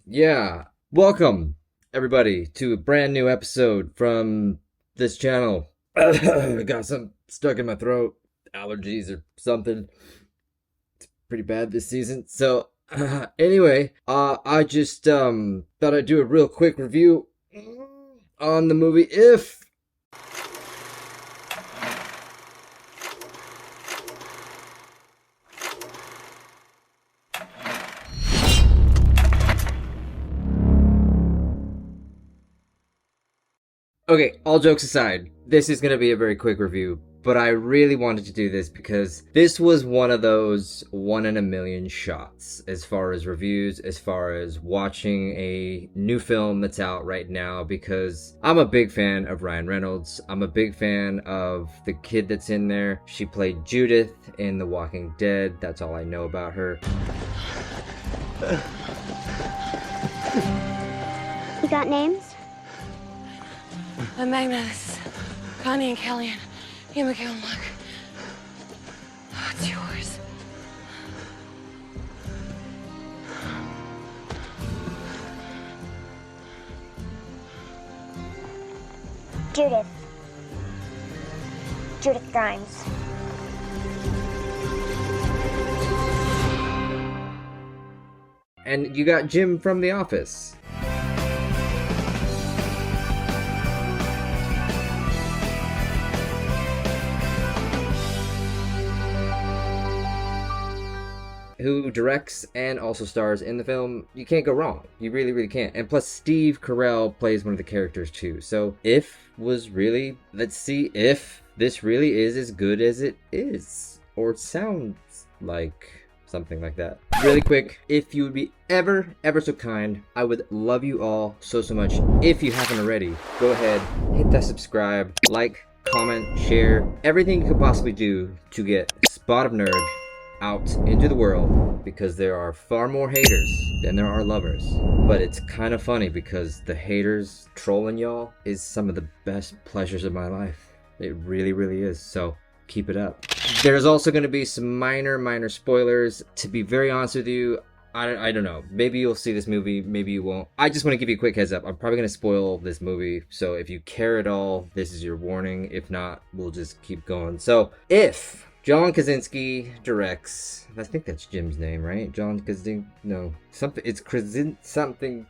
Yeah. Welcome, everybody, to a brand new episode from this channel. I got some stuck in my throat, allergies or something. Pretty bad this season. So, anyway, I just thought I'd do a real quick review on the movie If. Okay, all jokes aside, this is going to be a very quick review, but I really wanted to do this because this was one of those one in a million shots as far as reviews, as far as watching a new film that's out right now, because I'm a big fan of Ryan Reynolds. I'm a big fan of the kid that's in there. She played Judith in The Walking Dead. That's all I know about her. You got names? I'm Magnus, Connie and Kellyanne, Ian McHale and Luck. What's yours? Judith. Judith Grimes. And you got Jim from The Office. Who directs and also stars in the film. You can't go wrong. You really, really can't. And plus, Steve Carell plays one of the characters too. So, If was really... Let's see if this really is as good as it is. Or sounds like something like that. Really quick, if you would be ever so kind, I would love you all so much. If you haven't already, go ahead, hit that subscribe, like, comment, share, everything you could possibly do to get Spot of Nerd out into the world, because there are far more haters than there are lovers. But it's kind of funny because the haters trolling y'all is some of the best pleasures of my life. It really, really is. So keep it up. There's also going to be some minor spoilers. To be very honest with you, I don't know. Maybe you'll see this movie, maybe you won't. I just want to give you a quick heads up. I'm probably going to spoil this movie. So if you care at all, this is your warning. If not, we'll just keep going. So, If John Krasinski directs, I think that's Jim's name, right? John Krasinski, no, something, it's Krasin, something.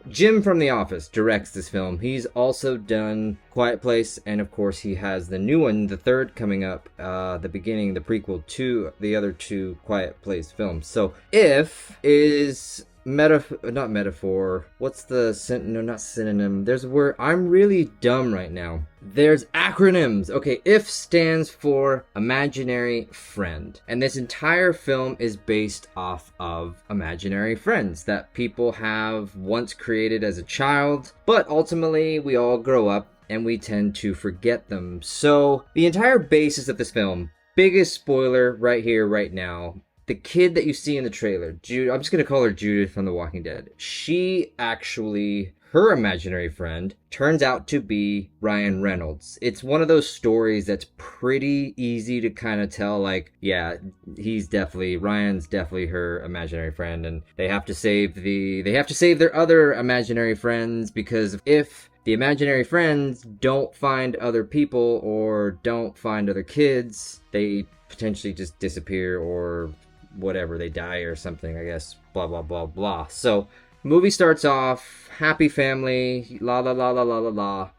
Jim from The Office directs this film. He's also done Quiet Place, and of course he has the new one, the third coming up, the beginning, the prequel to the other two Quiet Place films. So, If is not metaphor, what's the not synonym, there's a word, I'm really dumb right now. There's acronyms. Okay, If stands for imaginary friend. And this entire film is based off of imaginary friends that people have once created as a child, but ultimately we all grow up and we tend to forget them. So the entire basis of this film, biggest spoiler right here, right now, the kid that you see in the trailer, Jude, I'm just going to call her Judith from The Walking Dead. She actually, her imaginary friend, turns out to be Ryan Reynolds. It's one of those stories that's pretty easy to kind of tell, like, yeah, Ryan's definitely her imaginary friend, and they have to save their other imaginary friends, because if the imaginary friends don't find other people or don't find other kids, they potentially just disappear or whatever, they die or something, I guess, blah blah blah blah. So movie starts off happy family, la la la la la la la.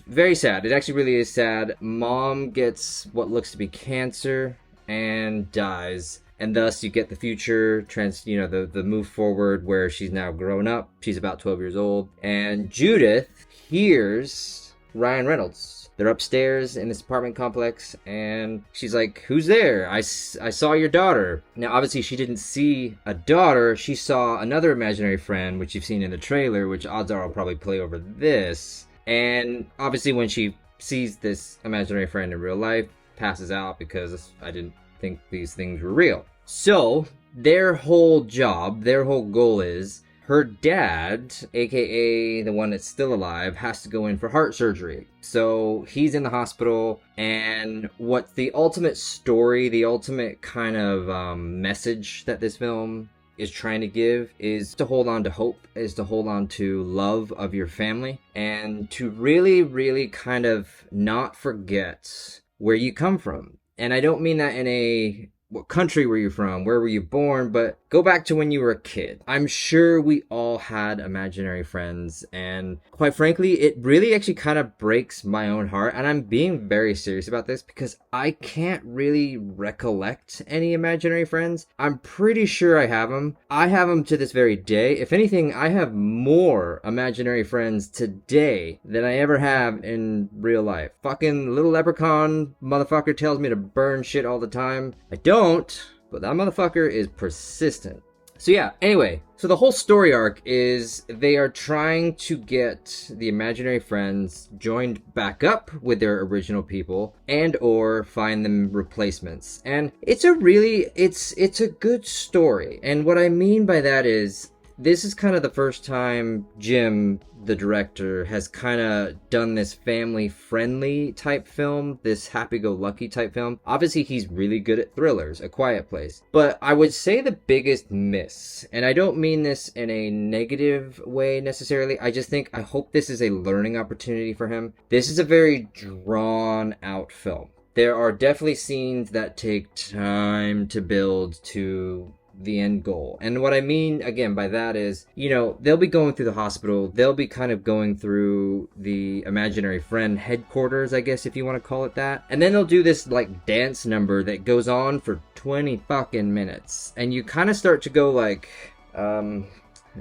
Very sad. It actually really is sad. Mom gets what looks to be cancer and dies, and thus you get the future the move forward where she's now grown up. She's about 12 years old, and Judith hears Ryan Reynolds. They're upstairs in this apartment complex, and she's like, who's there? I saw your daughter. Now, obviously, she didn't see a daughter. She saw another imaginary friend, which you've seen in the trailer, which odds are I'll probably play over this. And obviously, when she sees this imaginary friend in real life, passes out because I didn't think these things were real. So, their whole goal is her dad, aka the one that's still alive, has to go in for heart surgery. So he's in the hospital, and what the ultimate story, the ultimate kind of message that this film is trying to give is to hold on to hope, is to hold on to love of your family, and to really, really kind of not forget where you come from. And I don't mean that in a what country were you from, where were you born, but go back to when you were a kid. I'm sure we all had imaginary friends, and quite frankly, it really actually kind of breaks my own heart, and I'm being very serious about this because I can't really recollect any imaginary friends. I'm pretty sure I have them. I have them to this very day. If anything, I have more imaginary friends today than I ever have in real life. Fucking little leprechaun motherfucker tells me to burn shit all the time. I don't, but that motherfucker is persistent. So yeah, anyway, so the whole story arc is they are trying to get the imaginary friends joined back up with their original people and or find them replacements. And it's a good story. And what I mean by that is this is kind of the first time Jim, the director, has kind of done this family-friendly type film, this happy-go-lucky type film. Obviously, he's really good at thrillers, A Quiet Place. But I would say the biggest miss, and I don't mean this in a negative way necessarily, I hope this is a learning opportunity for him. This is a very drawn-out film. There are definitely scenes that take time to build to the end goal. And what I mean again by that is, they'll be going through the hospital, they'll be kind of going through the imaginary friend headquarters, I guess if you want to call it that, and then they'll do this like dance number that goes on for 20 fucking minutes, and you kind of start to go like,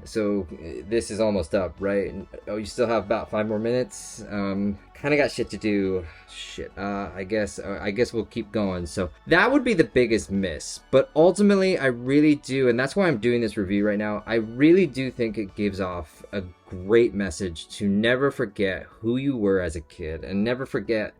so this is almost up, right? Oh, you still have about 5 more minutes. Kind of got shit to do. Shit. I guess we'll keep going. So that would be the biggest miss. But ultimately, I really do, and that's why I'm doing this review right now. I really do think it gives off a great message to never forget who you were as a kid, and never forget,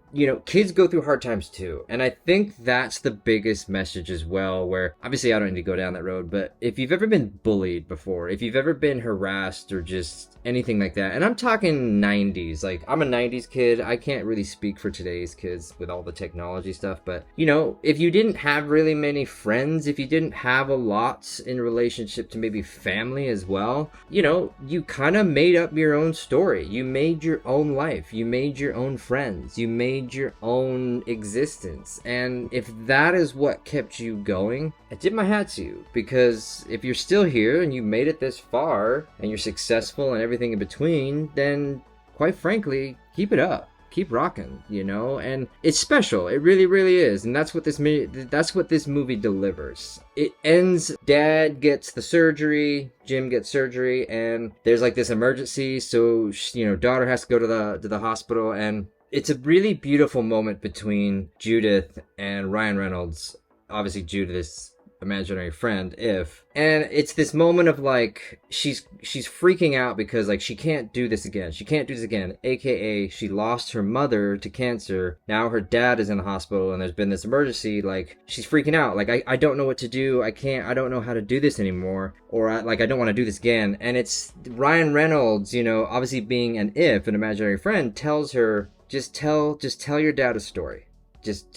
kids go through hard times too. And I think that's the biggest message as well, where obviously I don't need to go down that road, but if you've ever been bullied before, if you've ever been harassed or just anything like that, and I'm talking 90s, like I'm a 90s kid, I can't really speak for today's kids with all the technology stuff, but if you didn't have really many friends, if you didn't have a lot in relationship to maybe family as well, you kind of made up your own story. You made your own life. You made your own friends. You made your own existence. And if that is what kept you going, I tip my hat to you, because if you're still here and you made it this far and you're successful and everything in between, then quite frankly, keep it up. Keep rocking, and it's special. It really, really is, and that's what this movie delivers. It ends. Dad gets the surgery. Jim gets surgery, and there's like this emergency. So daughter has to go to the hospital, and it's a really beautiful moment between Judith and Ryan Reynolds. Obviously, Judith's imaginary friend, and it's this moment of like she's freaking out because like she can't do this again, aka she lost her mother to cancer. Now her dad is in the hospital and there's been this emergency. Like she's freaking out, like I don't know what to do, I don't know how to do this anymore, or I don't want to do this again. And it's Ryan Reynolds, obviously being an imaginary friend, tells her, just tell your dad a story, just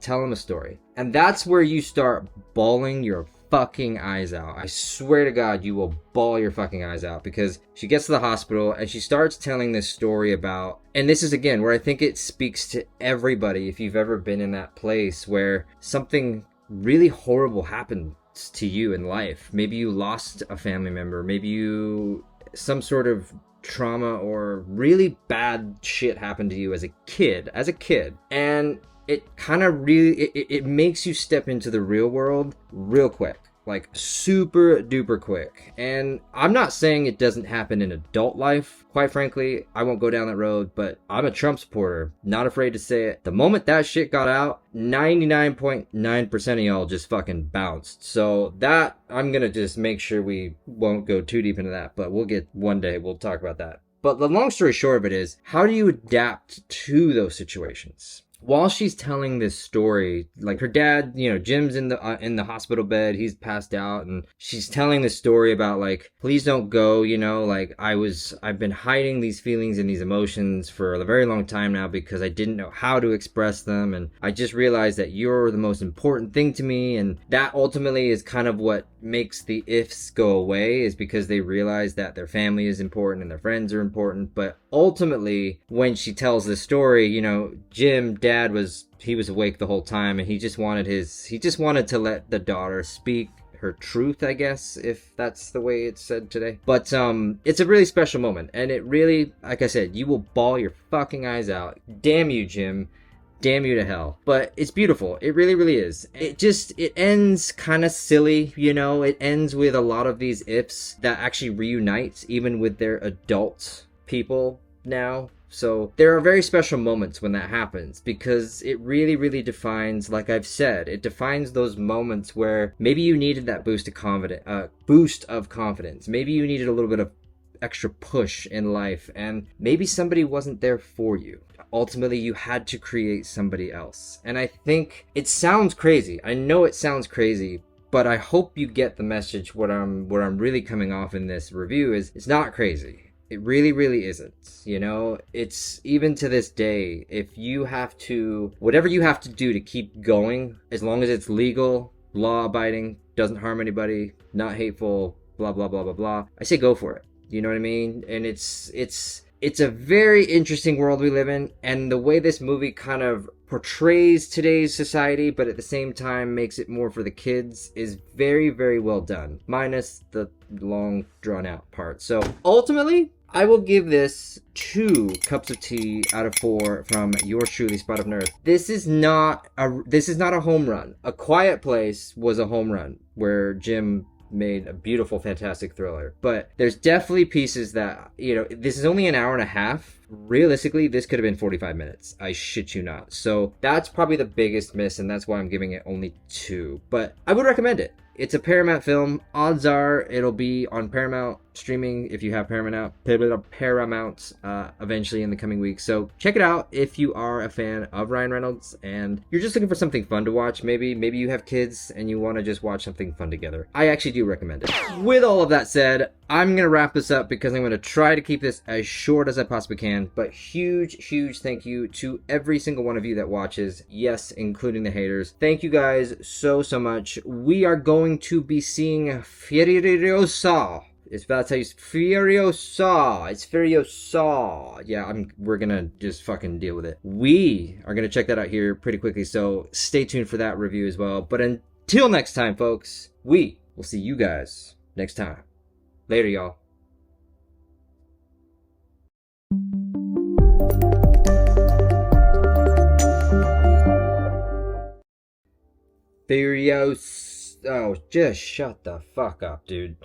tell him a story. And that's where you start bawling your fucking eyes out. I swear to God, you will bawl your fucking eyes out, because she gets to the hospital and she starts telling this story about, and this is again where I think it speaks to everybody if you've ever been in that place where something really horrible happened to you in life. Maybe you lost a family member, maybe some sort of trauma or really bad shit happened to you as a kid, and it kind of really, it makes you step into the real world real quick, like super duper quick. And I'm not saying it doesn't happen in adult life. Quite frankly, I won't go down that road, but I'm a Trump supporter, not afraid to say it. The moment that shit got out, 99.9% of y'all just fucking bounced. So that, I'm gonna just make sure we won't go too deep into that, but one day we'll talk about that. But the long story short of it is, how do you adapt to those situations? while she's telling this story, like her dad, Jim's in the hospital bed, he's passed out, and she's telling this story about like, please don't go, like I've been hiding these feelings and these emotions for a very long time now because I didn't know how to express them, and I just realized that you're the most important thing to me, and that ultimately is kind of what makes the ifs go away, is because they realize that their family is important and their friends are important. But ultimately, when she tells this story, Jim, dad, was awake the whole time, and he just wanted to let the daughter speak her truth, I guess, if that's the way it's said today. But it's a really special moment, and it really, like I said, you will bawl your fucking eyes out. Damn you, Jim. Damn you to hell. But it's beautiful. It really, really is. It ends kind of silly, It ends with a lot of these ifs that actually reunite, even with their adult people now. So there are very special moments when that happens, because it really, really defines, like I've said, it defines those moments where maybe you needed that boost of confidence. Maybe you needed a little bit of extra push in life, and maybe somebody wasn't there for you. Ultimately, you had to create somebody else. And I think it sounds crazy. I know it sounds crazy, but I hope you get the message. What I'm really coming off in this review is, it's not crazy. It really, really isn't. It's, even to this day, if you have to, whatever you have to do to keep going, as long as it's legal, law abiding, doesn't harm anybody, not hateful, blah, blah, blah, blah, blah, I say go for it. You know what I mean? And it's a very interesting world we live in, and the way this movie kind of portrays today's society, but at the same time makes it more for the kids, is very, very well done, minus the long drawn out part. So ultimately, I will give this 2 cups of tea out of 4 from yours truly, Spot of Nerd. This is not a home run. A Quiet Place was a home run, where Jim made a beautiful, fantastic thriller. But there's definitely pieces that, this is only an hour and a half. Realistically, this could have been 45 minutes. I shit you not. So that's probably the biggest miss, and that's why I'm giving it only 2. But I would recommend it. It's a Paramount film. Odds are it'll be on Paramount streaming if you have Paramount eventually in the coming weeks. So check it out if you are a fan of Ryan Reynolds and you're just looking for something fun to watch. Maybe you have kids and you want to just watch something fun together. I actually do recommend it. With all of that said, I'm going to wrap this up because I'm going to try to keep this as short as I possibly can. But huge thank you to every single one of you that watches. Yes, including the haters. Thank you guys so much. We are going to be seeing Furiosa. That's how you Furiosa. It's Furiosa. Yeah, we're gonna just fucking deal with it. We are gonna check that out here pretty quickly, so stay tuned for that review as well. But until next time, folks, we will see you guys next time. Later, y'all. Furious. Oh, just shut the fuck up, dude.